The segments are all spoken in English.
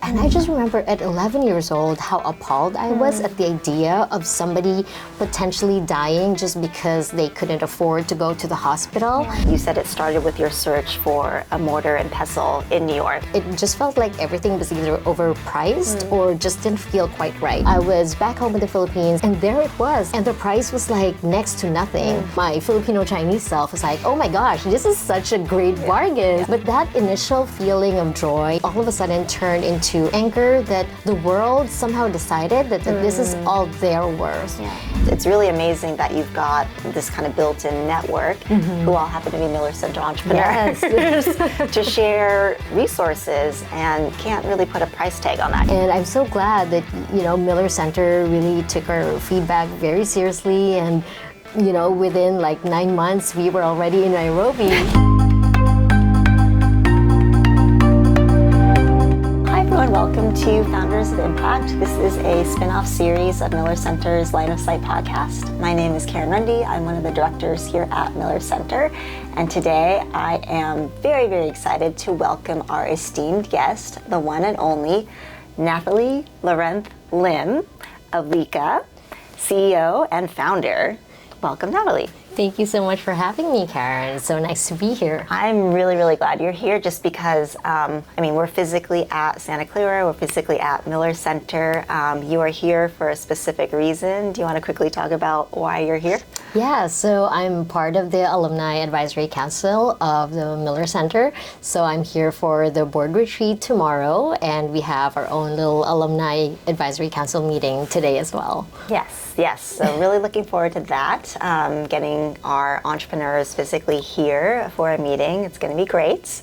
And I just remember at 11 years old how appalled I was at the idea of somebody potentially dying just because they couldn't afford to go to the hospital. You said it started with your search for a mortar and pestle in New York. It just felt like everything was either overpriced or just didn't feel quite right. I was back home in the Philippines and there it was. And the price was like next to nothing. My Filipino Chinese self was like, oh my gosh, this is such a great bargain. But that initial feeling of joy all of a sudden turned into anger that the world somehow decided that this is all their worth. It's really amazing that you've got this kind of built-in network who all happen to be Miller Center entrepreneurs to share resources and can't really put a price tag on that. And I'm so glad that, Miller Center really took our feedback very seriously, and, within like 9 months, we were already in Nairobi. Welcome to Founders of Impact. This is a spin-off series of Miller Center's Line of Sight podcast. My name is Karen Runde. I'm one of the directors here at Miller Center. And today I am very, very excited to welcome our esteemed guest, the one and only Nathalie Llorente-Lim of LIKHA, CEO and founder. Welcome, Nathalie. Thank you so much for having me, Karen. It's so nice to be here. I'm really, really glad you're here just because, we're physically at Santa Clara, we're physically at Miller Center. You are here for a specific reason. Do you want to quickly talk about why you're here? Yeah, so I'm part of the Alumni Advisory Council of the Miller Center. So I'm here for the board retreat tomorrow, and we have our own little Alumni Advisory Council meeting today as well. Yes. So really looking forward to that, getting our entrepreneurs physically here for a meeting. It's going to be great.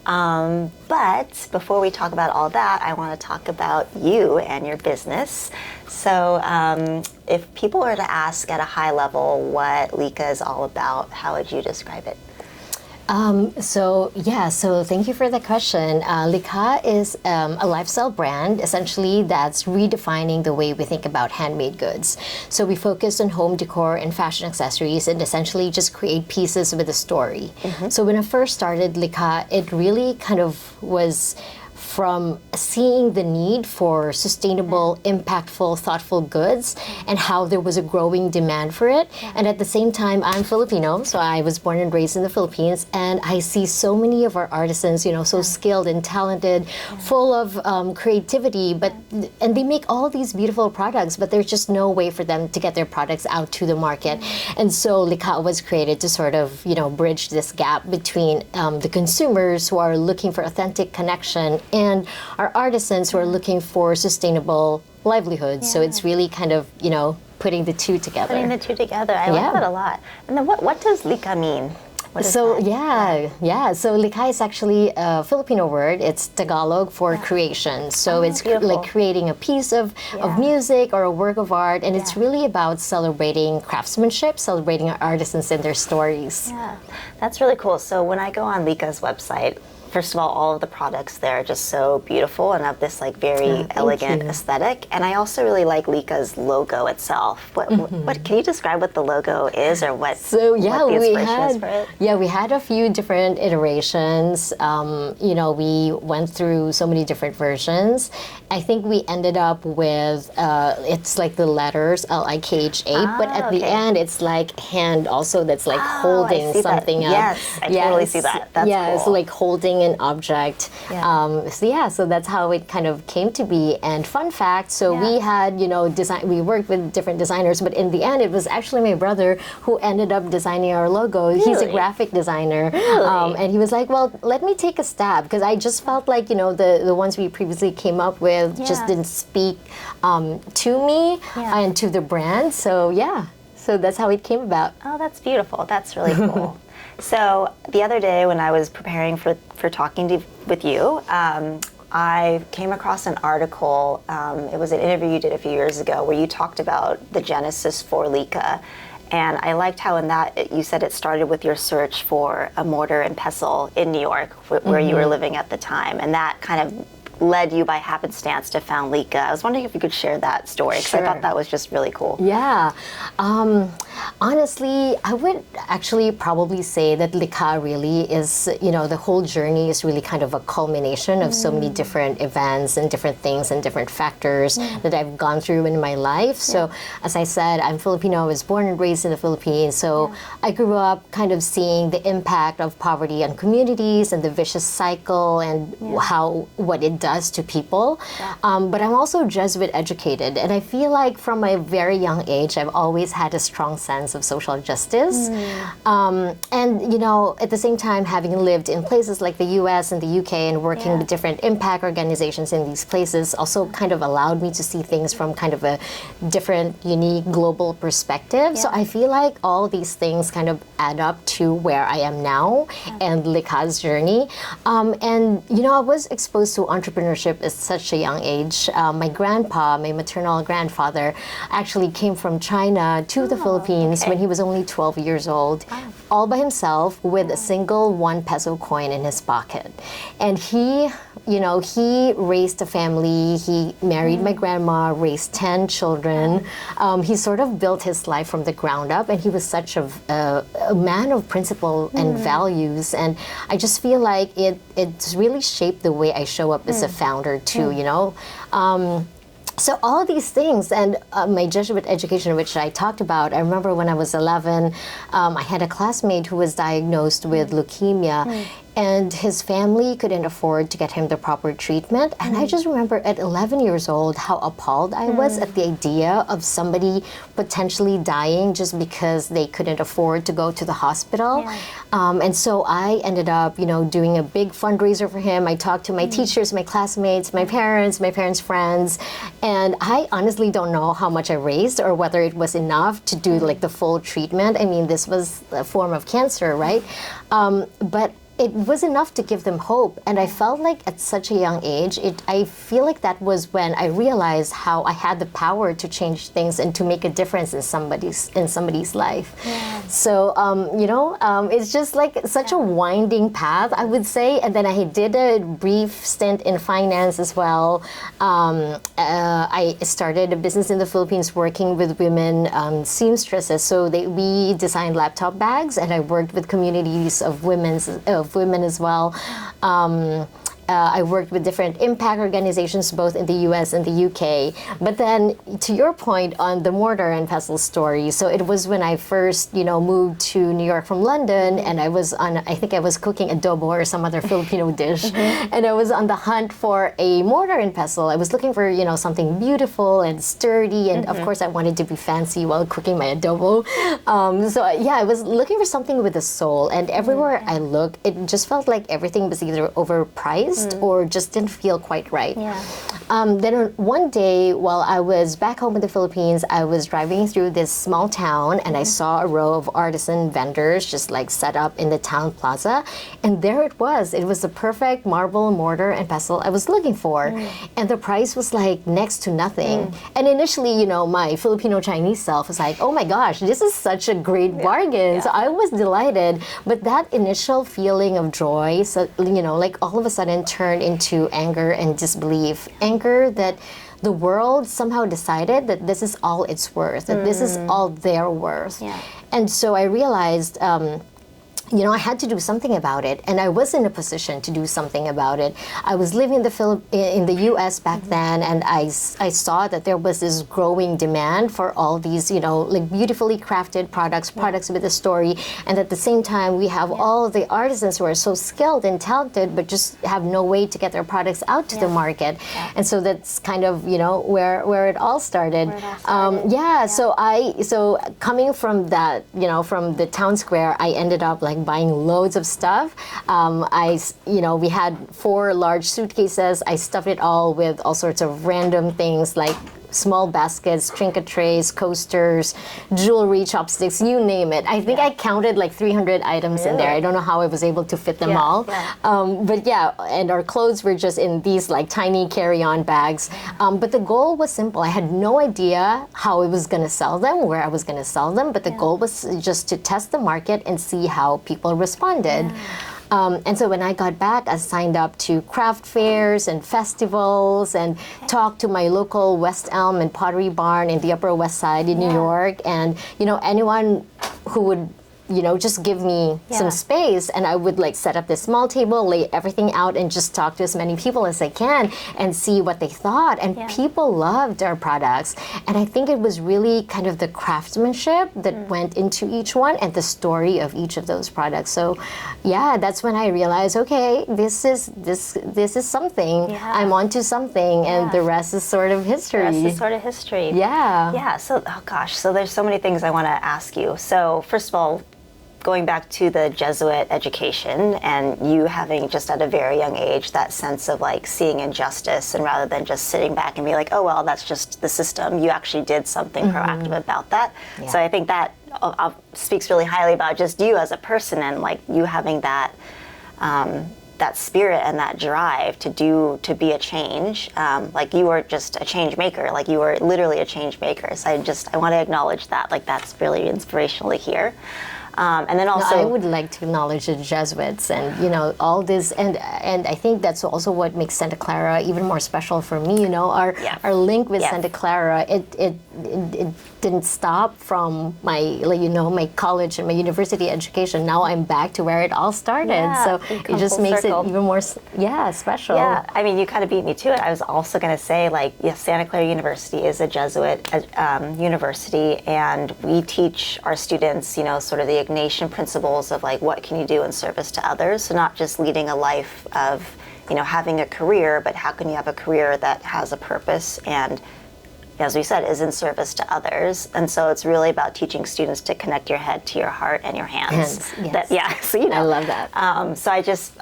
But before we talk about all that, I want to talk about you and your business. So if people were to ask at a high level what LIKHA is all about, how would you describe it? So thank you for the question. LIKHA is a lifestyle brand, essentially, that's redefining the way we think about handmade goods. So we focus on home decor and fashion accessories and essentially just create pieces with a story. So when I first started LIKHA, it really kind of was from seeing the need for sustainable, impactful, thoughtful goods and how there was a growing demand for it. And at the same time, I'm Filipino, so I was born and raised in the Philippines, and I see so many of our artisans, so skilled and talented, full of creativity, and they make all these beautiful products, but there's just no way for them to get their products out to the market. And so LIKHA was created to sort of, bridge this gap between the consumers who are looking for authentic connection and our artisans who are looking for sustainable livelihoods. So it's really kind of, putting the two together. I like that a lot. And then what does LIKHA mean? So LIKHA is actually a Filipino word. It's Tagalog for creation. So it's like creating a piece of music or a work of art, and it's really about celebrating craftsmanship, celebrating our artisans and their stories. Yeah, that's really cool. So when I go on LIKHA's website, first of all of the products there are just so beautiful and have this like very elegant aesthetic. And I also really like LIKHA's logo itself. What can you describe what the logo is, or what the inspiration is for it? Yeah, we had a few different iterations. We went through so many different versions. I think we ended up with it's like the letters LIKHA, but at the end it's like hand also that's like holding something up. Yes, I totally see that. That's cool. So like holding an object. So that's how it kind of came to be. And fun fact, so we had, we worked with different designers, but in the end it was actually my brother who ended up designing our logo. Really? He's a graphic designer. Really? And he was like, well, let me take a stab, because I just felt like, the ones we previously came up with just didn't speak to me and to the brand. So so that's how it came about. Oh, that's beautiful. That's really cool. So the other day when I was preparing for talking with you, I came across an article. It was an interview you did a few years ago where you talked about the genesis for LIKHA. And I liked how in that you said it started with your search for a mortar and pestle in New York, where you were living at the time. And that kind of led you by happenstance to found LIKHA. I was wondering if you could share that story, because I thought that was just really cool. Yeah. Honestly, I would actually probably say that LIKHA really is, the whole journey is really kind of a culmination of so many different events and different things and different factors that I've gone through in my life. So as I said, I'm Filipino. I was born and raised in the Philippines. So I grew up kind of seeing the impact of poverty on communities and the vicious cycle and what it does to people. But I'm also Jesuit educated, and I feel like from a very young age, I've always had a strong sense of social justice. And at the same time, having lived in places like the US and the UK and working with different impact organizations in these places also kind of allowed me to see things from kind of a different, unique, global perspective. So I feel like all these things kind of add up to where I am now and LIKHA's journey. And I was exposed to entrepreneurship at such a young age. My grandpa, my maternal grandfather, actually came from China to the Philippines when he was only 12 years old, all by himself with a single 1 peso coin in his pocket. And he raised a family. He married my grandma, raised 10 children. He sort of built his life from the ground up, and he was such a man of principle and values. And I just feel like it's really shaped the way I show up as a founder too, So all these things, and my Jesuit education, which I talked about, I remember when I was 11, I had a classmate who was diagnosed with leukemia, and his family couldn't afford to get him the proper treatment. And I just remember at 11 years old how appalled I was at the idea of somebody potentially dying just because they couldn't afford to go to the hospital. And so I ended up, doing a big fundraiser for him. I talked to my teachers, my classmates, my parents' friends, and I honestly don't know how much I raised or whether it was enough to do like the full treatment. I mean, this was a form of cancer, right? But it was enough to give them hope. And I felt like at such a young age, I feel like that was when I realized how I had the power to change things and to make a difference in somebody's life. So, it's just like such a winding path, I would say. And then I did a brief stint in finance as well. I started a business in the Philippines working with women seamstresses. So we designed laptop bags, and I worked with communities of women as well. I worked with different impact organizations both in the US and the UK. But then to your point on the mortar and pestle story, so it was when I first, moved to New York from London, and I think I was cooking adobo or some other Filipino dish, and I was on the hunt for a mortar and pestle. I was looking for, something beautiful and sturdy, and of course I wanted to be fancy while cooking my adobo. I was looking for something with a soul, and everywhere I looked, it just felt like everything was either overpriced or just didn't feel quite right. Then one day while I was back home in the Philippines, I was driving through this small town, and I saw a row of artisan vendors just like set up in the town plaza, and there it was. It was the perfect marble mortar and pestle I was looking for, and the price was like next to nothing. And initially, my Filipino Chinese self was like, oh my gosh, this is such a great bargain. So I was delighted, but that initial feeling of joy, so like all of a sudden turned into anger and disbelief. Anger that the world somehow decided that this is all it's worth, that this is all they're worth. And so I realized I had to do something about it, and I was in a position to do something about it. I was living in the U.S. back then, and I saw that there was this growing demand for all these, like beautifully crafted products with a story, and at the same time, we have all of the artisans who are so skilled and talented, but just have no way to get their products out to the market. And so that's kind of, where it all started. So coming from that, from the town square, I ended up like buying loads of stuff. We had 4 large suitcases. I stuffed it all with all sorts of random things like small baskets, trinket trays, coasters, jewelry, chopsticks, you name it. I think I counted like 300 items in there. I don't know how I was able to fit them all. And our clothes were just in these like tiny carry-on bags. But the goal was simple. I had no idea how I was going to sell them, where I was going to sell them, but the goal was just to test the market and see how people responded. And so when I got back, I signed up to craft fairs and festivals and talked to my local West Elm and Pottery Barn in the Upper West Side in New York. And, anyone who would just give me some space, and I would like set up this small table, lay everything out, and just talk to as many people as I can and see what they thought. And people loved our products. And I think it was really kind of the craftsmanship that went into each one and the story of each of those products. So that's when I realized, okay, this is something. I'm onto something, and the rest is sort of history. The rest is sort of history. Yeah. So, so there's so many things I want to ask you. So first of all, going back to the Jesuit education and you having just at a very young age that sense of like seeing injustice, and rather than just sitting back and be like, oh, well, that's just the system, you actually did something proactive about that. So I think that speaks really highly about just you as a person, and like you having that that spirit and that drive to be a change. Like you were just a change maker, like you were literally a change maker. So I want to acknowledge that, like that's really inspirational to hear. And then also, I would like to acknowledge the Jesuits and all this, and I think that's also what makes Santa Clara even more special for me. Our link with Santa Clara, it didn't stop from my my college and my university education. Now I'm back to where it all started. So it just makes it even more special. Yeah, I mean, you kind of beat me to it. I was also going to say, like, yes, Santa Clara University is a Jesuit university, and we teach our students, sort of the Ignatian principles of like what can you do in service to others. So not just leading a life of having a career, but how can you have a career that has a purpose and, as we said, is in service to others. And so it's really about teaching students to connect your head to your heart and your hands. So I love that. So I just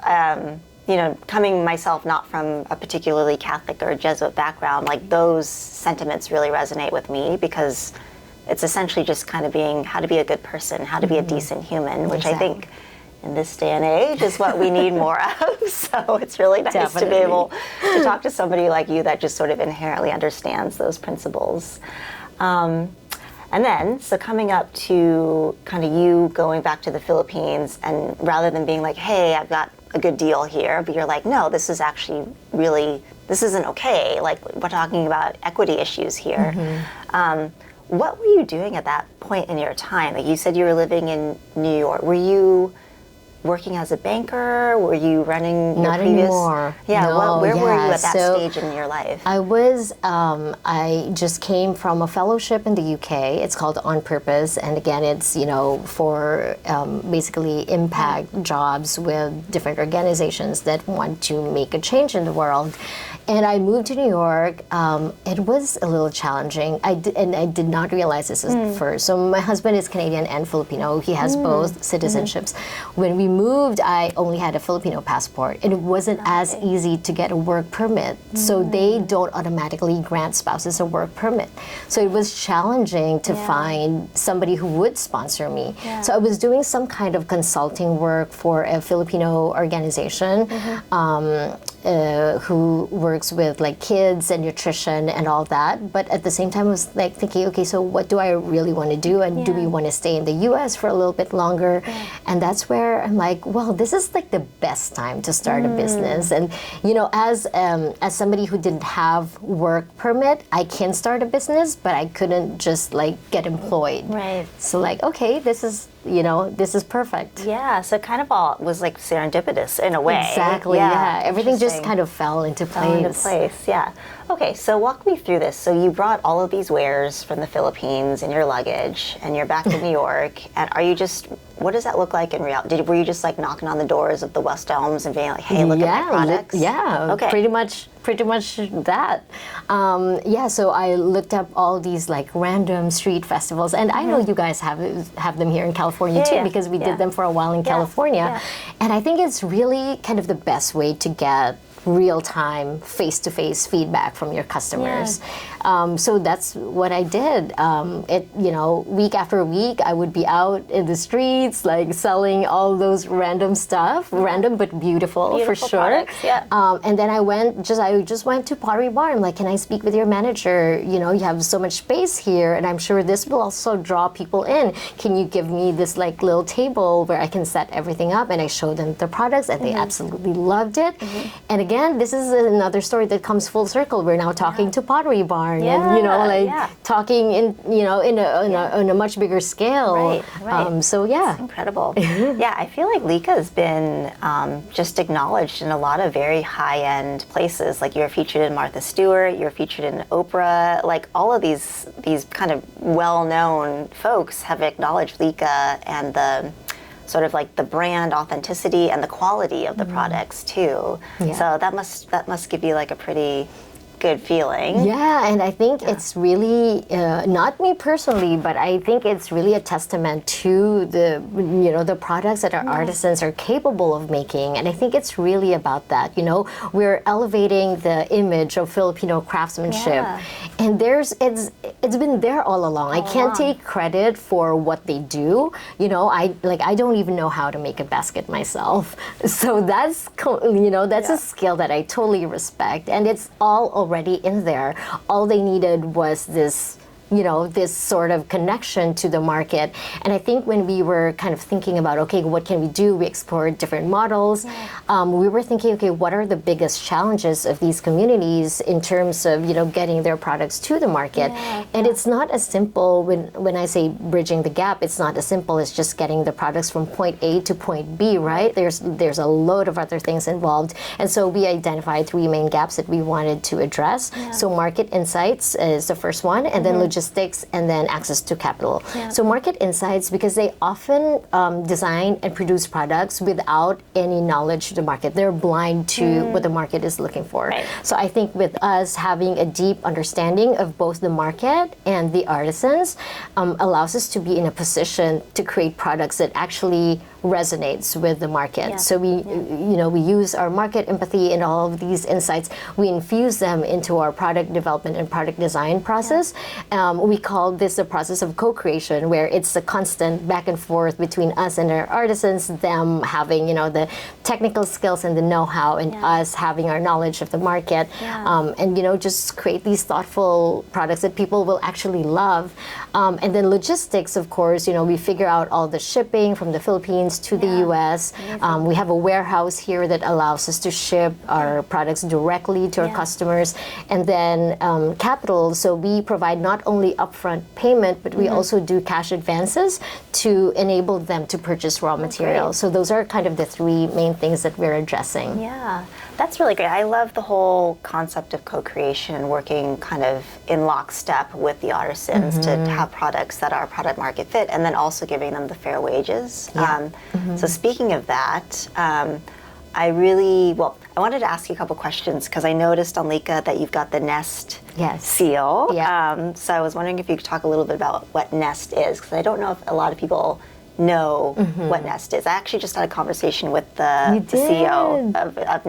coming myself not from a particularly Catholic or Jesuit background, like those sentiments really resonate with me, because it's essentially just kind of being how to be a good person, how to be a decent human, which I think in this day and age is what we need more of. So it's really nice to be able to talk to somebody like you that just sort of inherently understands those principles. And then, so coming up to kind of you going back to the Philippines, and rather than being like, hey, I've got a good deal here, but you're like, no, this is actually really, this isn't okay. Like, we're talking about equity issues here. What were you doing at that point in your time? Like you said you were living in New York. Were you working as a banker? Were you running your Not previous... anymore. Yeah, no, where were you at that stage in your life? I was, I just came from a fellowship in the UK. It's called On Purpose. And again, it's, for basically impact jobs with different organizations that want to make a change in the world. And I moved to New York. It was a little challenging. I did not realize this at first. So my husband is Canadian and Filipino. He has both citizenships. When we moved, I only had a Filipino passport. And it wasn't as easy to get a work permit. So they don't automatically grant spouses a work permit. So it was challenging to find somebody who would sponsor me. So I was doing some kind of consulting work for a Filipino organization who works with like kids and nutrition and all that, but at the same time I was like thinking, okay, so what do I really want to do, and do we want to stay in the US for a little bit longer? And that's where I'm like, well, this is like the best time to start a business. And as somebody who didn't have work permit, I can start a business, but I couldn't just like get employed. Right. So like, okay, this is perfect. Yeah, so it kind of all was like serendipitous in a way. Exactly, yeah. Everything just kind of fell into place. Yeah. Okay, so walk me through this. So you brought all of these wares from the Philippines in your luggage, and you're back in New York, and what does that look like in reality? Were you just like knocking on the doors of the West Elms and being like, hey, look at my products? Okay. Pretty much that. So I looked up all these like random street festivals, and I know you guys have them here in California too, because we did them for a while in California. And I think it's really kind of the best way to get real-time, face-to-face feedback from your customers. So that's what I did. Week after week, I would be out in the streets, like selling all those random stuff, random but beautiful for sure. Products, and then I just went to Pottery Barn. I'm like, can I speak with your manager? You have so much space here, and I'm sure this will also draw people in. Can you give me this like little table where I can set everything up? And I showed them the products, and they absolutely loved it. And again, this is another story that comes full circle. We're now talking to Pottery Barn, and talking in a much bigger scale. Right. So yeah, that's incredible. Yeah, I feel like LIKHA has been just acknowledged in a lot of very high-end places. Like you're featured in Martha Stewart, you're featured in Oprah. Like all of these kind of well-known folks have acknowledged LIKHA and the sort of like the brand authenticity and the quality of the products too. So that must give you like a pretty good feeling. Yeah, and I think it's really not me personally, but I think it's really a testament to the products that our artisans are capable of making, and I think it's really about that. We're elevating the image of Filipino craftsmanship, and it's been there all along. I can't take credit for what they do. I don't even know how to make a basket myself, so that's a skill that I totally respect, and it's all already in there. All they needed was this sort of connection to the market. And I think when we were kind of thinking about, okay, what can we do? We explored different models. We were thinking, okay, what are the biggest challenges of these communities in terms of, getting their products to the market? And it's not as simple, when I say bridging the gap, it's not as simple as just getting the products from point A to point B, right? There's a load of other things involved. And so we identified 3 main gaps that we wanted to address. So market insights is the first one, and then logistics, and then access to capital. So market insights, because they often design and produce products without any knowledge to the market. They're blind to what the market is looking for. So I think with us having a deep understanding of both the market and the artisans allows us to be in a position to create products that actually resonates with the market. So we use our market empathy and all of these insights. We infuse them into our product development and product design process. We call this a process of co-creation, where it's a constant back and forth between us and our artisans, them having the technical skills and the know-how, and us having our knowledge of the market, and just create these thoughtful products that people will actually love. And then logistics, of course, we figure out all the shipping from the Philippines to the US. We have a warehouse here that allows us to ship our products directly to our customers. And then capital, so we provide not only upfront payment, but we also do cash advances to enable them to purchase raw materials. So those are kind of the 3 main things that we're addressing. Yeah, that's really great. I love the whole concept of co-creation and working kind of in lockstep with the artisans to have products that are product market fit, and then also giving them the fair wages. So speaking of that, I wanted to ask you a couple questions, because I noticed on LIKHA that you've got the Nest seal. So I was wondering if you could talk a little bit about what Nest is, because I don't know if a lot of people know what Nest is. I actually just had a conversation with the CEO of Nest.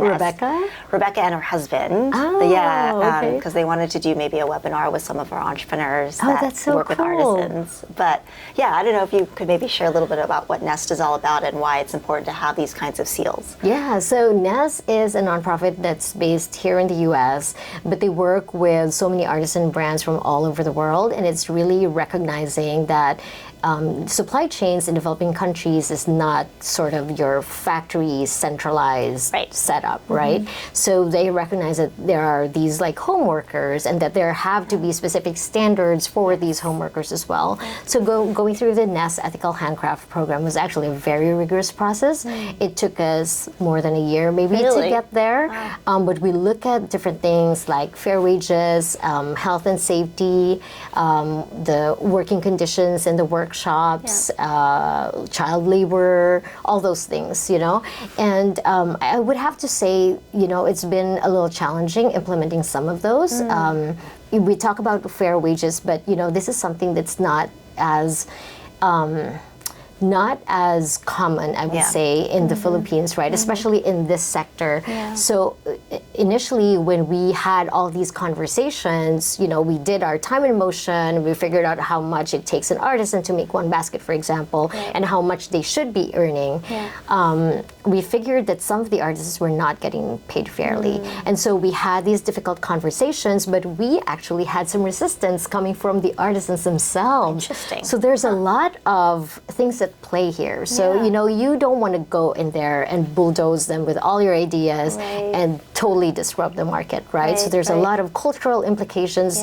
Rebecca and her husband. Because they wanted to do maybe a webinar with some of our entrepreneurs that work with artisans. But I don't know if you could maybe share a little bit about what Nest is all about and why it's important to have these kinds of seals. Yeah, so Nest is a nonprofit that's based here in the US, but they work with so many artisan brands from all over the world, and it's really recognizing that supply chains in developing countries is not sort of your factory centralized setup, right? So they recognize that there are these like home workers, and that there have to be specific standards for these home workers as well. So going through the Nest Ethical Handcraft program was actually a very rigorous process. It took us more than a year maybe to get there. But we look at different things like fair wages, health and safety, the working conditions in the workshops, child labor, all those things, And I would have to say, it's been a little challenging implementing some of those. We talk about fair wages, but, this is something that's not as not as common, I would say, in the Philippines, right? Especially in this sector. So initially, when we had all these conversations, we did our time and motion. We figured out how much it takes an artisan to make one basket, for example, and how much they should be earning. We figured that some of the artists were not getting paid fairly. And so we had these difficult conversations, but we actually had some resistance coming from the artisans themselves. Interesting. So there's a lot of things that play here. So, you don't want to go in there and bulldoze them with all your ideas and totally disrupt the market, right? So there's a lot of cultural implications,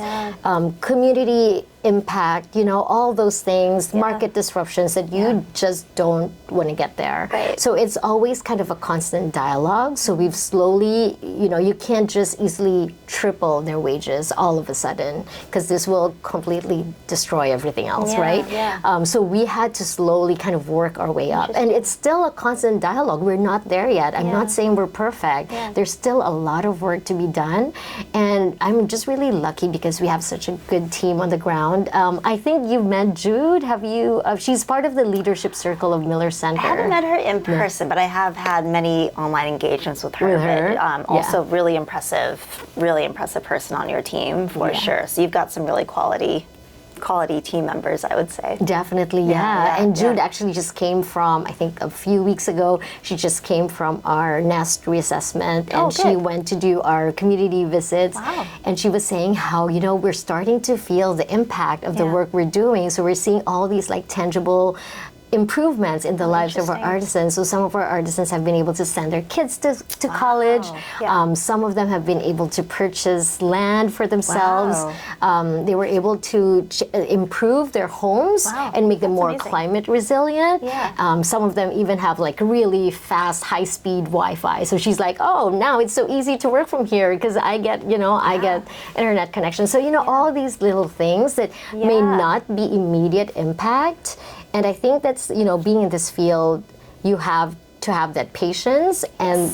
community impact, all those things, market disruptions that you just don't want to get there. So it's always kind of a constant dialogue. So we've slowly, you can't just easily triple their wages all of a sudden, because this will completely destroy everything else, right? So we had to slowly kind of work our way up. And it's still a constant dialogue. We're not there yet. I'm not saying we're perfect. There's still a lot of work to be done. And I'm just really lucky because we have such a good team on the ground. I think you've met Jude. Have you? She's part of the leadership circle of Miller Center. I haven't met her in person, but I have had many online engagements with her. But, also really impressive person on your team for sure. So you've got some really quality team members, I would say. Definitely, and Jude actually just came from, I think a few weeks ago, she just came from our Nest reassessment, and she went to do our community visits. And she was saying how, we're starting to feel the impact of the work we're doing. So we're seeing all these like tangible improvements in the lives of our artisans. So some of our artisans have been able to send their kids to college. Some of them have been able to purchase land for themselves. They were able to improve their homes and make them more climate resilient. Some of them even have like really fast, high-speed Wi-Fi. So she's like, oh, now it's so easy to work from here because I get, I get internet connection. So, all these little things that may not be immediate impact. And I think that's, being in this field, you have to have that patience and,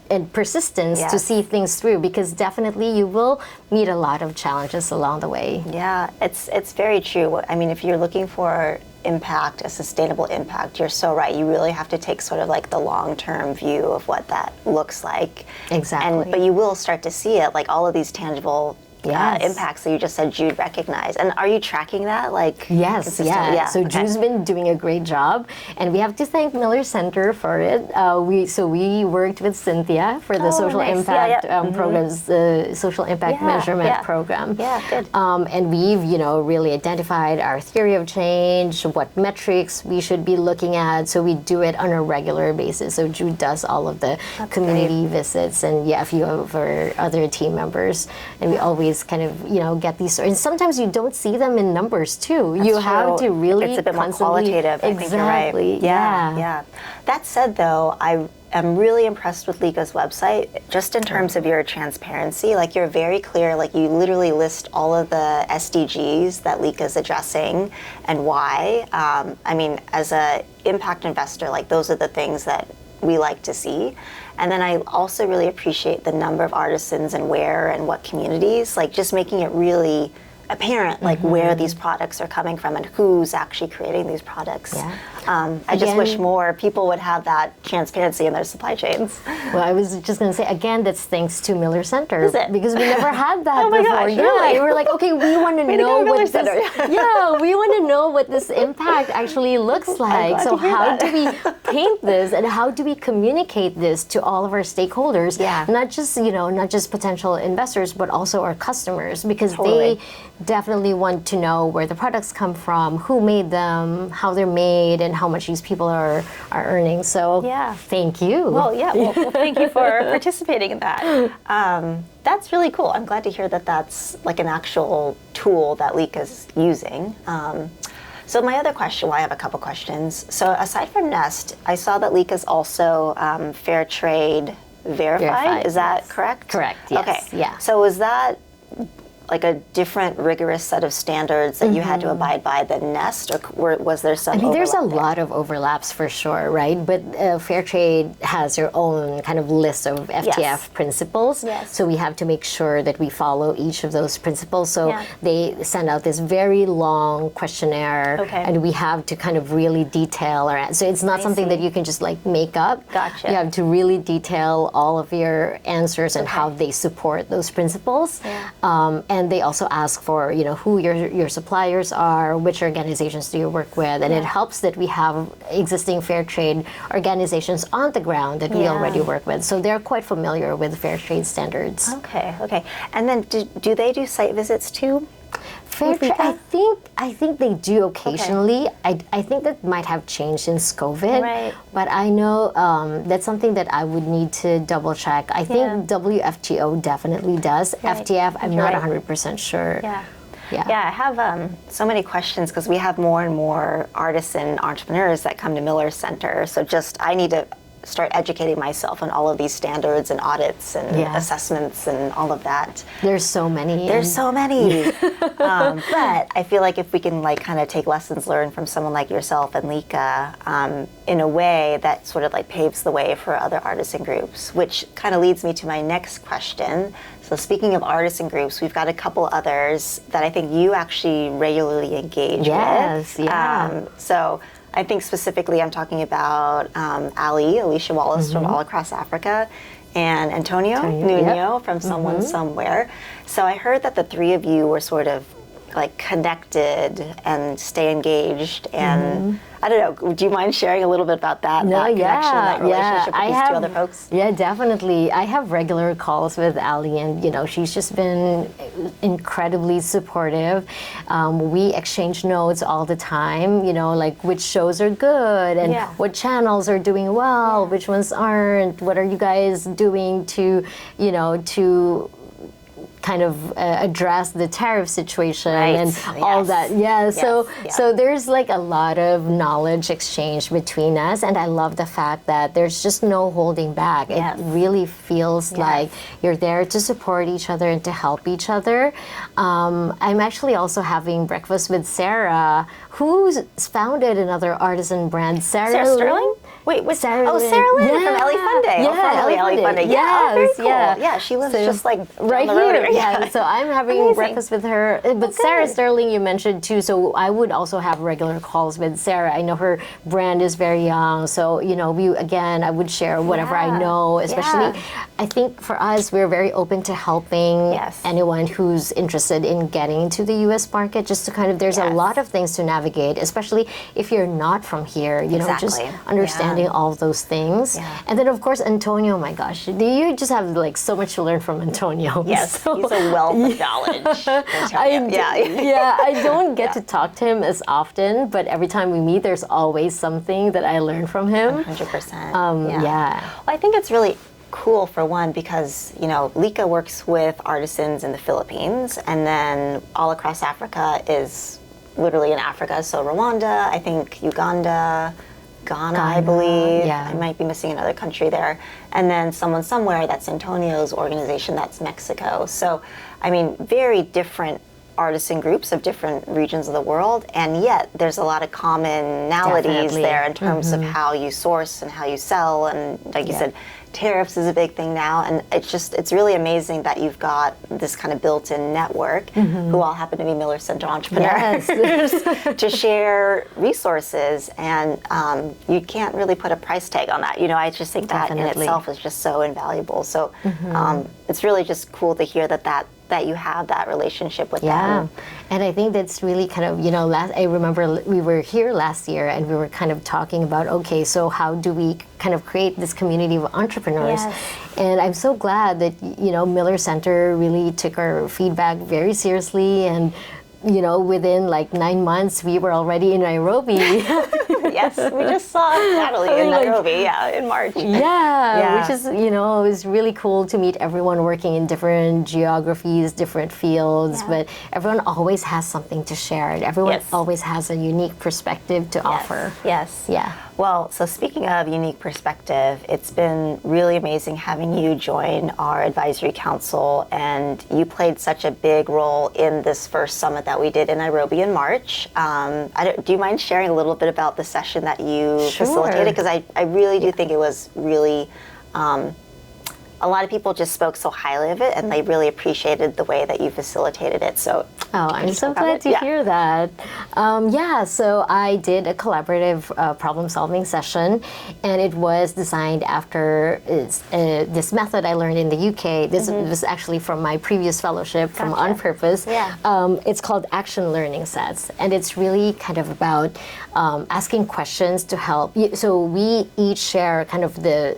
and persistence to see things through, because definitely you will meet a lot of challenges along the way. Yeah, it's very true. I mean, if you're looking for impact, a sustainable impact, you're so right. You really have to take sort of like the long-term view of what that looks like. Exactly. But you will start to see it, like all of these tangible impacts that you just said Jude recognized. And are you tracking that? Yes. So Jude's been doing a great job, and we have to thank Miller Center for it. We worked with Cynthia for the social impact programs, the social impact measurement program. Good. And we've really identified our theory of change, what metrics we should be looking at. So we do it on a regular basis. So Jude does all of the community visits, and a few of our other team members, and we always kind of get these, and sometimes you don't see them in numbers too. That's you have true. to really it's a bit more qualitative. I think you're right. Yeah. That said, though, I am really impressed with LIKHA's website, just in terms of your transparency. Like, you're very clear. Like, you literally list all of the SDGs that LIKHA's addressing and why. I mean, as a impact investor, like, those are the things that we like to see. And then I also really appreciate the number of artisans and where and what communities, like just making it really apparent, like where these products are coming from and who's actually creating these products. I just wish more people would have that transparency in their supply chains. Well, I was just going to say, again, that's thanks to Miller Center. Is it? Because we never had that before. Gosh, really? We were like, okay, we want to know what this, we want to know what this impact actually looks like. So how do we paint this, and how do we communicate this to all of our stakeholders? Not just, not just potential investors, but also our customers, because they definitely want to know where the products come from, who made them, how they're made, and how much these people are earning. So thank you. Well, thank you for participating in that. That's really cool. I'm glad to hear that that's like an actual tool that LIKHA's using. So my other question, I have a couple questions. So aside from Nest, I saw that LIKHA's also Fair Trade verified. Is that correct? Correct, yes. Okay. So is that like a different rigorous set of standards that you had to abide by than Nest, or was there some? I mean, there's a overlap there? lot of overlaps for sure, right? But fair trade has their own kind of list of FTF principles. Yes. So we have to make sure that we follow each of those principles. So Yeah. they send out this very long questionnaire, Okay. and we have to kind of really detail our. So it's not something that you can just like make up. Gotcha. You have to really detail all of your answers and how they support those principles. Yeah. And they also ask for, you know, who your suppliers are, which organizations do you work with, and it helps that we have existing fair trade organizations on the ground that we already work with. So they're quite familiar with fair trade standards. Okay. And then do they do site visits too? Fair trade, I think they do occasionally. I think that might have changed since COVID. Right. But I know that's something that I would need to double check. I think WFTO definitely does. Right. FTF, I'm not right. 100% sure. Yeah, I have so many questions because we have more and more artisan entrepreneurs that come to Miller Center. So I need to start educating myself on all of these standards and audits and assessments and all of that. There's so many. There's so many. But I feel like if we can like kind of take lessons learned from someone like yourself and LIKHA in a way that sort of like paves the way for other artisan groups, which kind of leads me to my next question. So speaking of artisan groups, we've got a couple others that I think you actually regularly engage with. Yes, yeah. So I think specifically I'm talking about Alicia Wallace from All Across Africa, and Antonio Nuno from Someone Somewhere. So I heard that the three of you were sort of like connected and stay engaged, and I don't know, do you mind sharing a little bit about that connection, that relationship with these two other folks? Yeah, definitely. I have regular calls with Ali, and you know, she's just been incredibly supportive. We exchange notes all the time, you know, like which shows are good and what channels are doing well, which ones aren't, what are you guys doing to, you know, to kind of address the tariff situation and all that. So there's like a lot of knowledge exchange between us, and I love the fact that there's just no holding back. It really feels like you're there to support each other and to help each other. I'm actually also having breakfast with Sarah, who's founded another artisan brand. Sarah Sterling? Wait, what's Sarah Lynn? Sarah Lynn from Ellie Funday. Yeah, Ellie Funday. Yeah, very cool. Yeah, she lives just like right down the road here. Yeah, so I'm having breakfast with her. But Sarah Sterling, you mentioned too. So I would also have regular calls with Sarah. I know her brand is very young, so you know, I would share whatever I know. Especially, I think for us, we're very open to helping anyone who's interested in getting into the U.S. market. Just to kind of, there's a lot of things to navigate, especially if you're not from here. You know, just understanding all of those things. And then of course Antonio, my gosh, you just have like so much to learn from Antonio. Yes, so, he's a wealth of knowledge. I don't get to talk to him as often, but every time we meet, there's always something that I learn from him. 100%. Well, I think it's really cool for one because, you know, LIKHA works with artisans in the Philippines, and then All Across Africa is literally in Africa. So Rwanda, I think Uganda, Ghana, I believe. I might be missing another country there. And then Someone Somewhere, that's Antonio's organization, that's Mexico. So, I mean, very different artisan groups of different regions of the world, and yet there's a lot of commonalities there in terms of how you source and how you sell, and like you said, tariffs is a big thing now, and it's really amazing that you've got this kind of built-in network who all happen to be Miller Center entrepreneurs to share resources, and you can't really put a price tag on that. You know, I just think that in itself is just so invaluable. So it's really just cool to hear that you have that relationship with them. And I think that's really kind of, you know, I remember we were here last year and we were kind of talking about, okay, so how do we kind of create this community of entrepreneurs? And I'm so glad that, you know, Miller Center really took our feedback very seriously, and you know, within like 9 months, we were already in Nairobi. Yes, we just saw Nathalie in Nairobi, in March. Yeah, which is, is really cool to meet everyone working in different geographies, different fields, but everyone always has something to share. And everyone always has a unique perspective to offer. Yes. Yeah. Well, so speaking of unique perspective, it's been really amazing having you join our advisory council, and you played such a big role in this first summit that we did in Nairobi in March. Do you mind sharing a little bit about the session that you facilitated? Because I really do think it was really, a lot of people just spoke so highly of it, and they really appreciated the way that you facilitated it. So, I'm so glad to hear that. So I did a collaborative problem-solving session, and it was designed after this method I learned in the UK. This was actually from my previous fellowship from On Purpose. It's called Action Learning Sets, and it's really kind of about asking questions to help. So we each share kind of the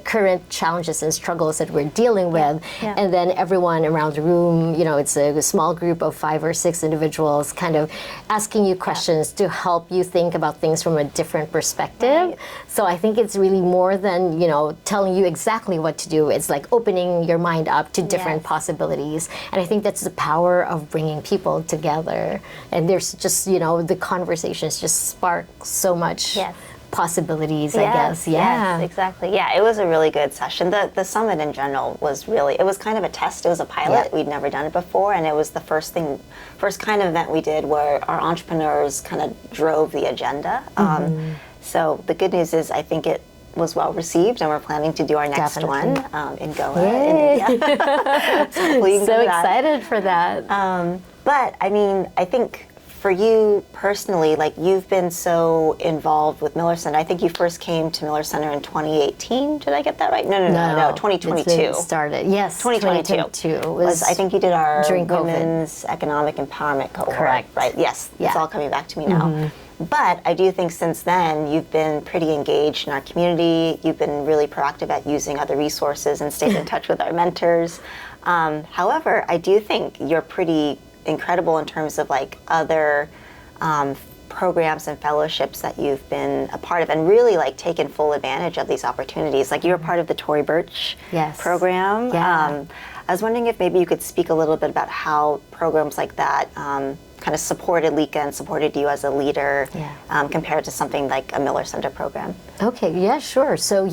current challenges and struggles that we're dealing with, and then everyone around the room, it's a small group of 5 or 6 individuals kind of asking you questions to help you think about things from a different perspective. So I think it's really more than, telling you exactly what to do. It's like opening your mind up to different possibilities. And I think that's the power of bringing people together. And there's just, the conversations just spark so much possibilities, I guess. Yes, exactly. Yeah, it was a really good session. The summit in general was really, it was kind of a test. It was a pilot. We'd never done it before, and it was the first kind of event we did where our entrepreneurs kind of drove the agenda. So the good news is I think it was well received, and we're planning to do our next one in Goa, in India. So excited for that. But I mean, I think for you personally, like, you've been so involved with Miller Center. I think you first came to Miller Center in 2018. Did I get that right? No, 2022. It's started. Yes, 2022 was, I think you did our Women's Economic Empowerment Cohort. Correct. Right, yes. It's all coming back to me now. But I do think since then, you've been pretty engaged in our community. You've been really proactive at using other resources and stayed in touch with our mentors. However, I do think you're pretty incredible in terms of like other programs and fellowships that you've been a part of, and really like taken full advantage of these opportunities. Like, you're part of the Tory Burch program. I was wondering if maybe you could speak a little bit about how programs like that kind of supported LIKHA and supported you as a leader compared to something like a Miller Center program. Okay, yeah, sure. So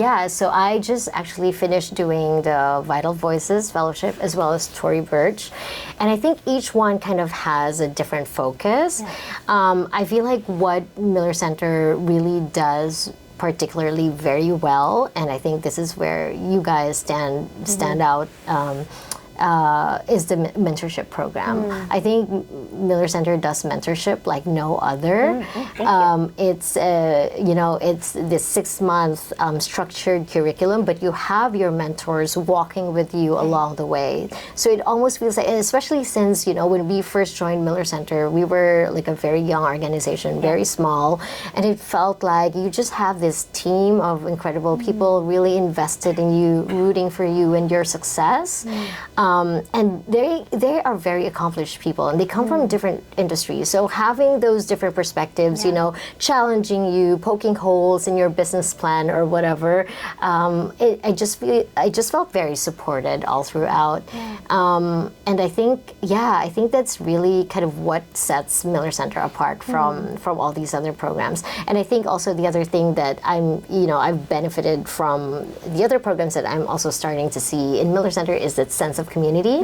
I just actually finished doing the Vital Voices Fellowship as well as Tory Burch. And I think each one kind of has a different focus. I feel like what Miller Center really does particularly very well, and I think this is where you guys stand out, is the mentorship program. I think Miller Center does mentorship like no other. It's it's this 6-month structured curriculum, but you have your mentors walking with you along the way. So it almost feels like, and especially since when we first joined Miller Center, we were like a very young organization, very small, and it felt like you just have this team of incredible people really invested in you, rooting for you and your success. And they are very accomplished people, and they come from different industries. So having those different perspectives, challenging you, poking holes in your business plan or whatever, I just felt very supported all throughout. And I think that's really kind of what sets Miller Center apart from all these other programs. And I think also the other thing that I've benefited from the other programs that I'm also starting to see in Miller Center is that sense of community,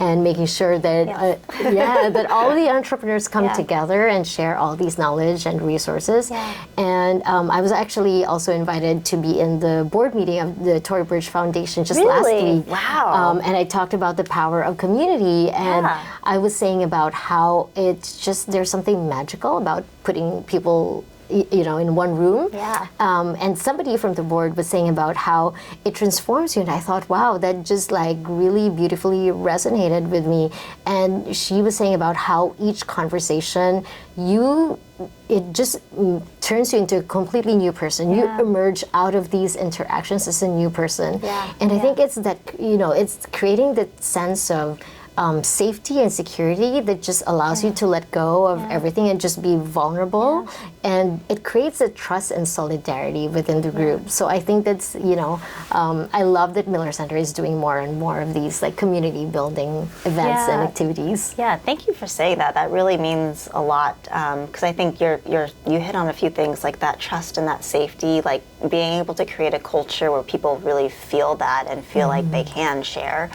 and making sure that that all the entrepreneurs come together and share all these knowledge and resources. And I was actually also invited to be in the board meeting of the Tory Burch Foundation just last week. Wow. And I talked about the power of community, and I was saying about how it's just, there's something magical about putting people in one room. And somebody from the board was saying about how it transforms you, and I thought, wow, that just like really beautifully resonated with me. And she was saying about how each conversation, it just turns you into a completely new person. You emerge out of these interactions as a new person. And I think it's that, it's creating that sense of safety and security that just allows you to let go of everything and just be vulnerable. And it creates a trust and solidarity within the group. So I think that's, I love that Miller Center is doing more and more of these like community building events and activities. Yeah, thank you for saying that. That really means a lot, because I think you hit on a few things like that trust and that safety, like being able to create a culture where people really feel that and feel like they can share.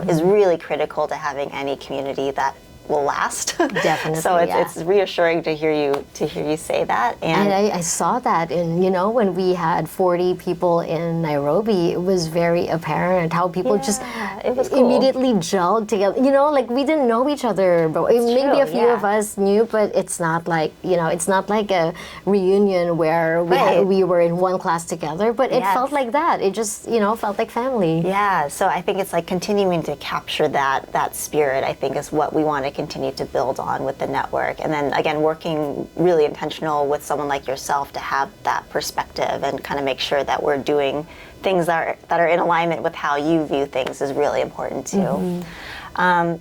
Is really critical to having any community that will last. Definitely. So it's reassuring to hear you say that. And I saw that in, when we had 40 people in Nairobi, it was very apparent how people just it was cool. immediately gelled together. Like we didn't know each other, but maybe a few of us knew, but it's not like, it's not like a reunion where we were in one class together, but it felt like that. It just, felt like family. Yeah, so I think it's like continuing to capture that spirit, I think, is what we want to continue to build on with the network. And then again, working really intentional with someone like yourself to have that perspective and kind of make sure that we're doing things that are in alignment with how you view things is really important too.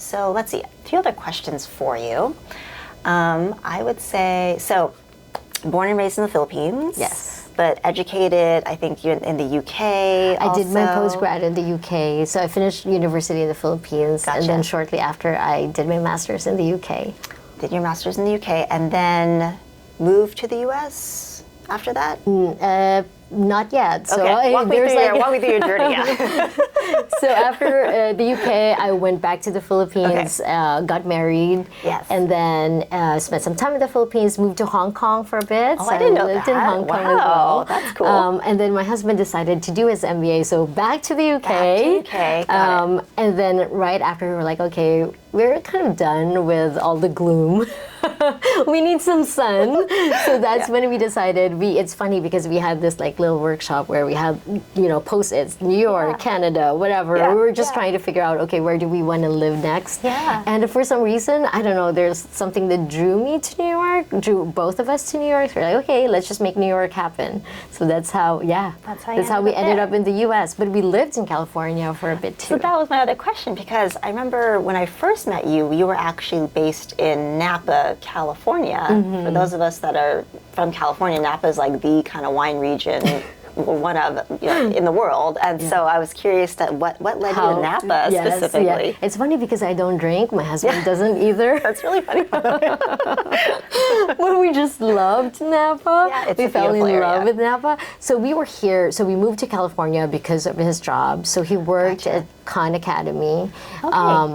So let's see, a few other questions for you. I would say, so born and raised in the Philippines. Yes. But educated, I think you're in the UK. I did my postgrad in the UK. So I finished university in the Philippines. Gotcha. And then shortly after, I did my master's in the UK. Did your master's in the UK and then moved to the US after that? Not yet. So okay. Walk me through your journey. Yeah. So after the UK, I went back to the Philippines, got married, and then spent some time in the Philippines, moved to Hong Kong for a bit. Oh, so I didn't know lived that. in Hong Kong as well. That's cool. And then my husband decided to do his MBA, so back to the UK. Back to UK. And then right after, we were like, okay, we're kind of done with all the gloom. We need some sun. So that's when we decided, it's funny because we had this like little workshop where we had, post-its, New York, Canada, whatever. We were just trying to figure out, okay, where do we want to live next? And for some reason, I don't know, there's something that drew me to New York, drew both of us to New York. We're like, okay, let's just make New York happen. So that's how we ended up in the US. But we lived in California for a bit too. So that was my other question, because I remember when I first met you, you were actually based in Napa, California. For those of us that are from California, Napa is like the kind of wine region, one of in the world. And so I was curious that what led you to Napa specifically. Yeah. It's funny because I don't drink. My husband doesn't either. That's really funny. But we just loved Napa. Yeah, we fell in love with Napa. So we were here. So we moved to California because of his job. So he worked at Khan Academy,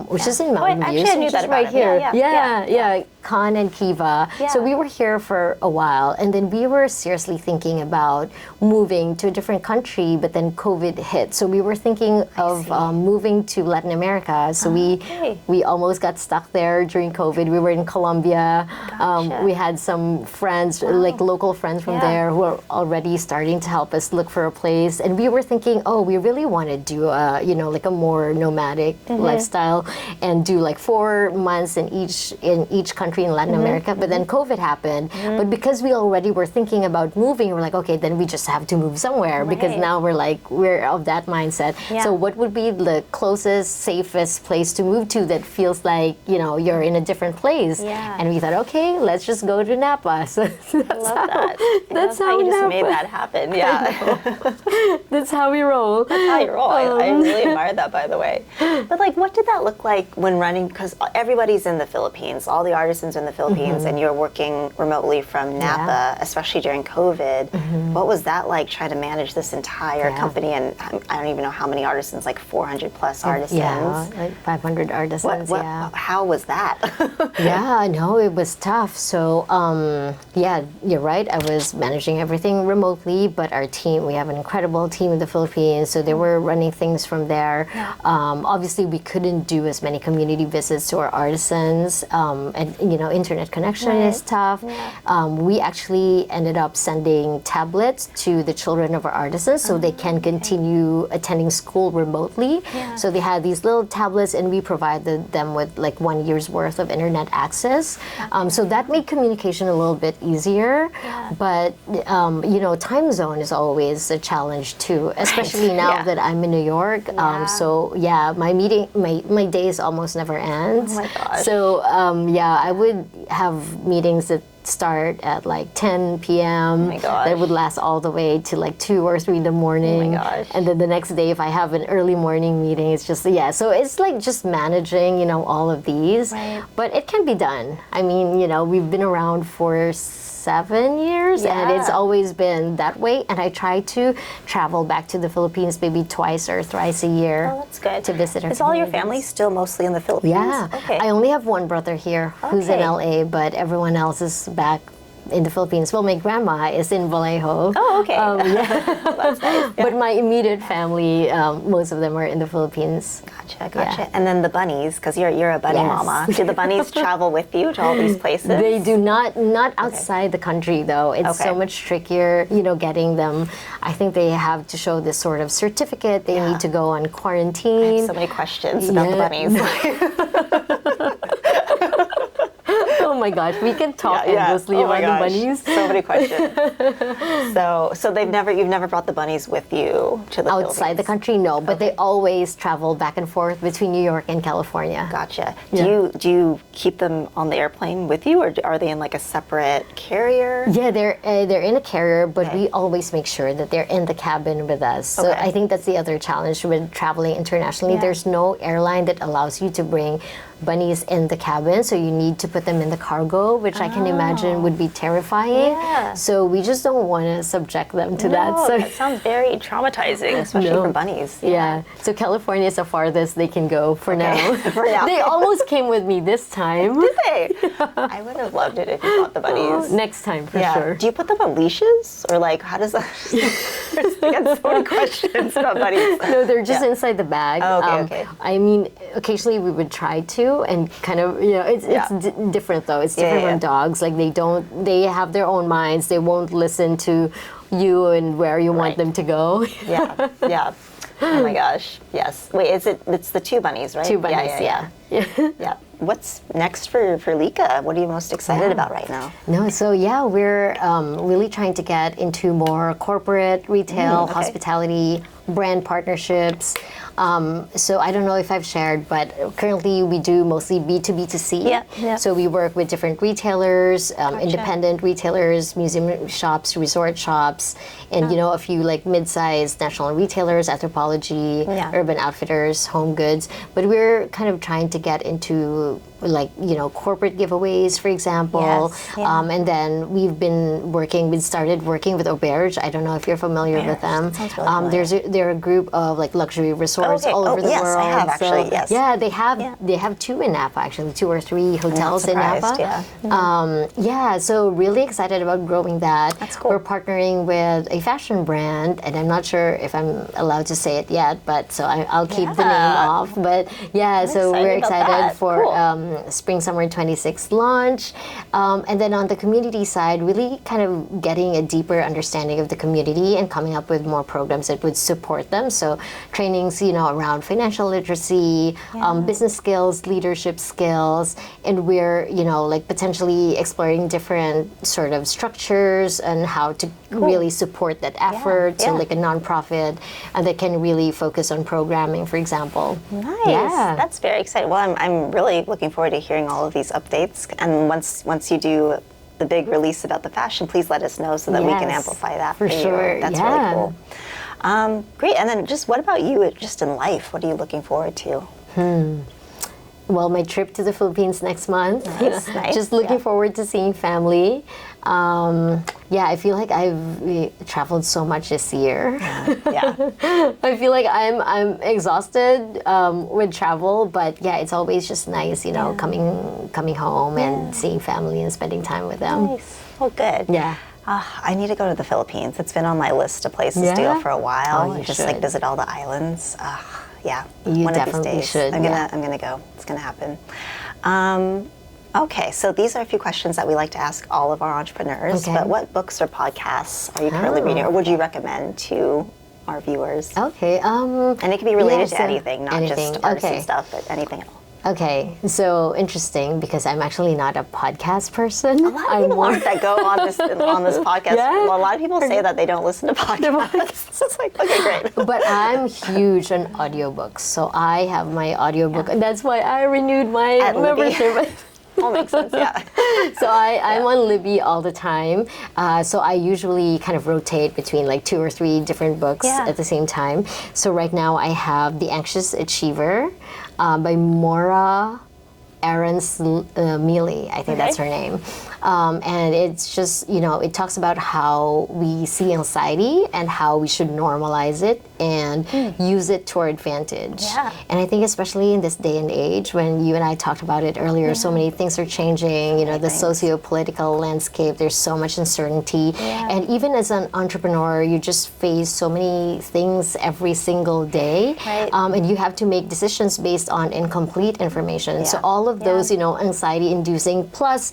which is in Mountain View. Actually, I knew that right here. Yeah. Khan and Kiva. So we were here for a while, and then we were seriously thinking about moving to a different country, but then COVID hit. So we were thinking of moving to Latin America. So we almost got stuck there during COVID. We were in Colombia. We had some friends, like local friends from there, who were already starting to help us look for a place. And we were thinking, we really want to do like a more nomadic lifestyle and do like 4 months in each country in Latin America. But then COVID happened. But because we already were thinking about moving, we're like, okay, then we just have to move somewhere, because now we're of that mindset. So what would be the closest, safest place to move to that feels like, you're in a different place? And we thought, okay, let's just go to Napa. So that's how you Napa just made that happen. That's how we roll. That's how you roll. I really admire that, by the way. But like, what did that look like when running? Because everybody's in the Philippines, all the artisans are in the Philippines, and you're working remotely from Napa, especially during COVID. What was that like, trying to manage this entire company? And I don't even know how many artisans, like 400 plus artisans. Yeah, like 500 artisans. How was that? It was tough. So, you're right. I was managing everything remotely, but our team, we have an incredible team in the Philippines, so they were running things from there. Obviously, we couldn't do as many community visits to our artisans, and internet connection is tough. We actually ended up sending tablets to the children of our artisans so they can continue attending school remotely. So they had these little tablets, and we provided them with like 1 year's worth of internet access. So that made communication a little bit easier. But time zone is always a challenge too, especially now that I'm in New York. So So yeah, my days almost never ends. Oh my gosh. So yeah, I would have meetings that start at like 10 p.m. Oh my gosh. that would last all the way to like 2 or 3 in the morning. Oh my gosh. And then the next day, if I have an early morning meeting, it's just, yeah. So it's like just managing, you know, all of these. Right. But it can be done. I mean, you know, we've been around for 7 years, and it's Yeah. always been that way. And I try to travel back to the Philippines maybe twice or thrice a year. Oh, that's good. To visit our Is all your communities. family still mostly in the Philippines? Yeah. Okay. I only have one brother here who's in Okay. LA, but everyone else is back in the Philippines. Well, my grandma is in Vallejo. Oh, okay. That's nice. But my immediate family, most of them are in the Philippines. Gotcha. Yeah. And then the bunnies, because you're a bunny Yes. mama. Do the bunnies travel with you to all these places? They do not outside the country though. It's Okay. so much trickier, you know, getting them. I think they have to show this sort of certificate. They Yeah. need to go on quarantine. So many questions about the Yeah. bunnies. Oh my gosh, we can talk Yeah. endlessly Oh my about the gosh. bunnies. So many questions. So you've never brought the bunnies with you to the Outside the Philippines? country, no, but they always travel back and forth between New York and California. Gotcha. Yeah. Do you keep them on the airplane with you, or are they in like a separate carrier? Yeah, they're in a carrier, but Okay. we always make sure that they're in the cabin with us. So Okay. I think that's the other challenge with traveling internationally. Yeah. There's no airline that allows you to bring bunnies in the cabin, so you need to put them in the cargo, which I can imagine would be terrifying. Yeah. So we just don't want to subject them to that. No, So that sounds very traumatizing, especially No. for bunnies. yeah. So California is the farthest they can go for now. For now. They almost came with me this time. Did they? I would have loved it if you brought the bunnies. Next time for Yeah. sure. Do you put them on leashes, or like how does that? I got so many questions about bunnies. No, they're just Yeah. inside the bag. Oh, okay, okay. I mean, occasionally we would try to, and kind of, you know, it's different though. It's different yeah. from dogs. Like they have their own minds. They won't listen to you and where you want Right. them to go. Yeah, yeah. Oh my gosh. Yes. Wait, it's the two bunnies, right? Two bunnies, yeah. Yeah. What's next for LIKHA? What are you most excited Yeah. about right now? No, so yeah, we're really trying to get into more corporate, retail, okay. hospitality, brand partnerships. So I don't know if I've shared, but currently we do mostly B2B2C. Yeah, yeah. So we work with different retailers, independent retailers, museum shops, resort shops, and you know, a few like mid-sized national retailers, Anthropology, Yeah. Urban Outfitters, Home Goods. But we're kind of trying to get into like, you know, corporate giveaways, for example. Yes, yeah. And then we started working with Auberge. I don't know if you're familiar with them. That sounds really familiar. They're a group of like luxury resorts Okay. all over the Yes, world. I have actually, yes. Yeah, Yeah. they have 2 in Napa actually, 2 or 3 hotels in surprised, Napa. yeah. Yeah, so really excited about growing that. That's cool. We're partnering with a fashion brand, and I'm not sure if I'm allowed to say it yet, but so I'll keep the name Yeah. off. But yeah, so excited we're about excited that. for Cool. Spring Summer 26 launch. And then on the community side, really kind of getting a deeper understanding of the community and coming up with more programs that would support them. So trainings, you know, around financial literacy, business skills, leadership skills, and we're, you know, like potentially exploring different sort of structures and how to really support that effort. So yeah. like a nonprofit and that can really focus on programming, for example. Nice. Yeah. That's very exciting. Well, I'm really looking forward to hearing all of these updates. And once you do the big release about the fashion, please let us know so that we can Yes, amplify that for you. sure. That's Yeah. really cool. Great. And then just what about you just in life? What are you looking forward to? Well, my trip to the Philippines next month. Nice, Just looking yeah. forward to seeing family. Yeah, I feel like I've traveled so much this year. Yeah. I feel like I'm exhausted with travel, but yeah, it's always just nice, you know, coming home and seeing family and spending time with them. Nice. Well, good. Yeah. I need to go to the Philippines. It's been on my list of places to Yeah? go for a while. Oh, you just like should. visit all the islands. Yeah. You One definitely of these days. should, I'm yeah. gonna go. It's gonna happen. Okay, so these are a few questions that we like to ask all of our entrepreneurs. Okay. But what books or podcasts are you currently reading, or would you recommend to our viewers? Okay. And it can be related yeah, to so anything, not anything. just arts Okay. and stuff, but anything else. Okay, so interesting because I'm actually not a podcast person. A lot of people aren't that go on this podcast. Yeah. Well, a lot of people say that they don't listen to podcasts. It's like, okay, great. But I'm huge on audiobooks, so I have my audiobook, and that's why I renewed my membership. All makes sense, yeah. So I'm on Libby all the time. So I usually kind of rotate between like 2 or 3 different books at the same time. So right now I have The Anxious Achiever by Maura Mealy, I think that's her name. And it's just, it talks about how we see anxiety and how we should normalize it and use it to our advantage. Yeah. And I think especially in this day and age when you and I talked about it earlier, so many things are changing, the socio-political landscape, there's so much uncertainty. Yeah. And even as an entrepreneur, you just face so many things every single day. Right. And you have to make decisions based on incomplete information. Yeah. So all of those, anxiety-inducing, plus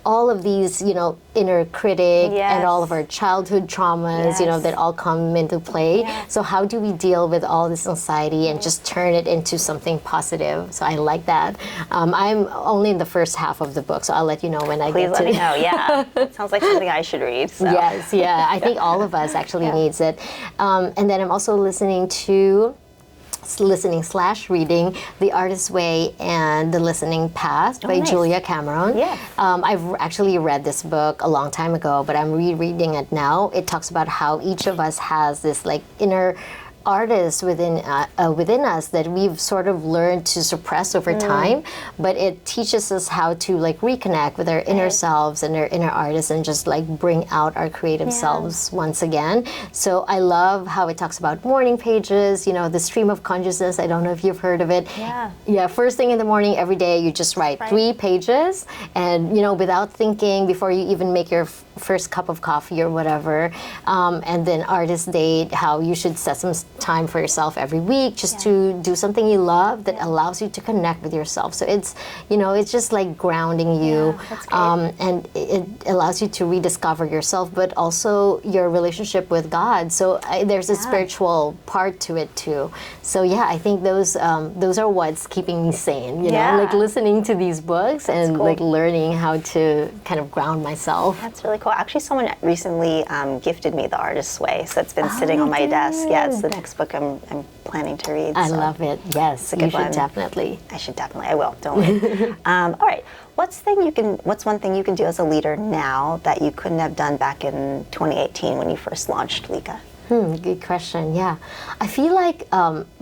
all of these, inner critic and all of our childhood traumas, that all come into play. Yeah. So how do we deal with all this anxiety and just turn it into something positive? So I like that. I'm only in the first half of the book, so I'll let you know when I get to it. Please let me know, yeah. It sounds like something I should read. So. Yes, yeah. I think all of us actually needs it. And then I'm also listening/reading The Artist's Way and The Listening Path by Julia Cameron. Yeah. I've actually read this book a long time ago, but I'm rereading it now. It talks about how each of us has this like inner artists within us that we've sort of learned to suppress over time, but it teaches us how to like reconnect with our inner selves and our inner artists and just like bring out our creative selves once again. So I love how it talks about morning pages, the stream of consciousness. I don't know if you've heard of it. Yeah, first thing in the morning every day you just write 3 pages and without thinking before you even make your first cup of coffee or whatever. And then artist date, how you should set some time for yourself every week just to do something you love that allows you to connect with yourself. So it's, it's just like grounding you. And it allows you to rediscover yourself, but also your relationship with God. So there's a spiritual part to it too. So I think those are what's keeping me sane, like listening to these books and like learning how to kind of ground myself. That's really cool. Actually, someone recently gifted me The Artist's Way, so it's been sitting on my desk. Yeah, it's the next book I'm planning to read. I love it. Yes, you should definitely. I will. Don't worry. All right. What's one thing you can do as a leader now that you couldn't have done back in 2018 when you first launched LIKHA? Good question. Yeah. I feel like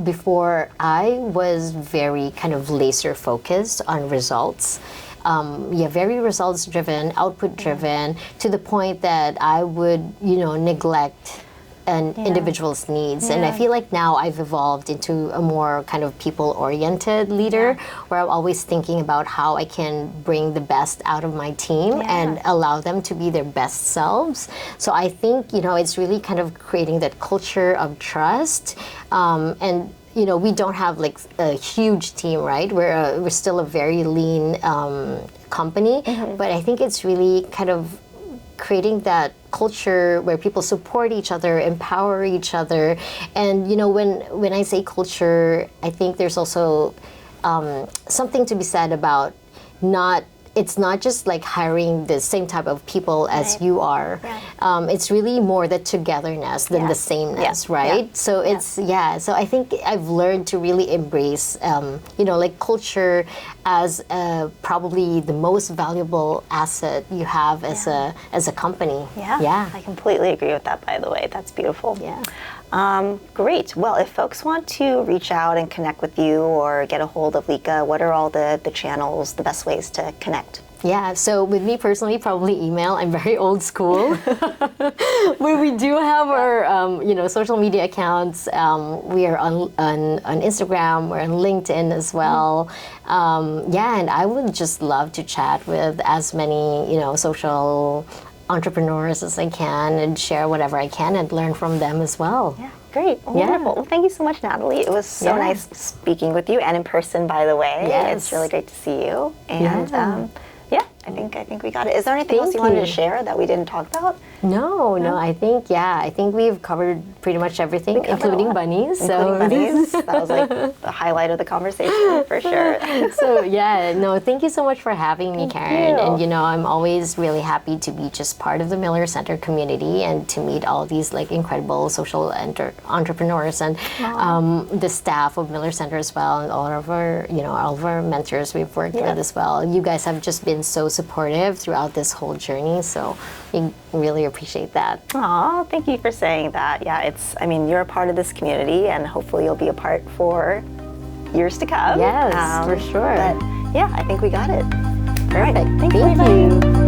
before I was very kind of laser focused on results. Very results driven, output driven, to the point that I would, neglect an individual's needs. And I feel like now I've evolved into a more kind of people-oriented leader where I'm always thinking about how I can bring the best out of my team and allow them to be their best selves. So I think, it's really kind of creating that culture of trust and we don't have like a huge team, right? We're still a very lean company, but I think it's really kind of creating that culture where people support each other, empower each other, and when I say culture, I think there's also something to be said about it's not just like hiring the same type of people as you are. It's really more the togetherness than the sameness, right? So it's, so I think I've learned to really embrace, like culture as probably the most valuable asset you have as a company. I completely agree with that, by the way. That's beautiful. Great. Well, if folks want to reach out and connect with you or get a hold of LIKHA, what are all the channels, the best ways to connect? Yeah, so with me personally, probably email. I'm very old school. But we do have our, social media accounts. We are on Instagram. We're on LinkedIn as well. And I would just love to chat with as many, social entrepreneurs as I can and share whatever I can and learn from them as well. Yeah, great. Wonderful. Well, thank you so much, Nathalie. It was so nice speaking with you and in person, by the way. It's really great to see you. And I think we got it. Is there anything else you wanted to share that we didn't talk about? No, I think we've covered pretty much everything, including bunnies. Including bunnies. That was like the highlight of the conversation for sure. So thank you so much for having me, Karen. And I'm always really happy to be just part of the Miller Center community and to meet all these like incredible social entrepreneurs and the staff of Miller Center as well, and all of our mentors we've worked with as well. You guys have just been so supportive throughout this whole journey, so we really appreciate that. Aw, thank you for saying that. Yeah, you're a part of this community, and hopefully you'll be a part for years to come. Yes, for sure. But yeah, I think we got it. Perfect. Thank you.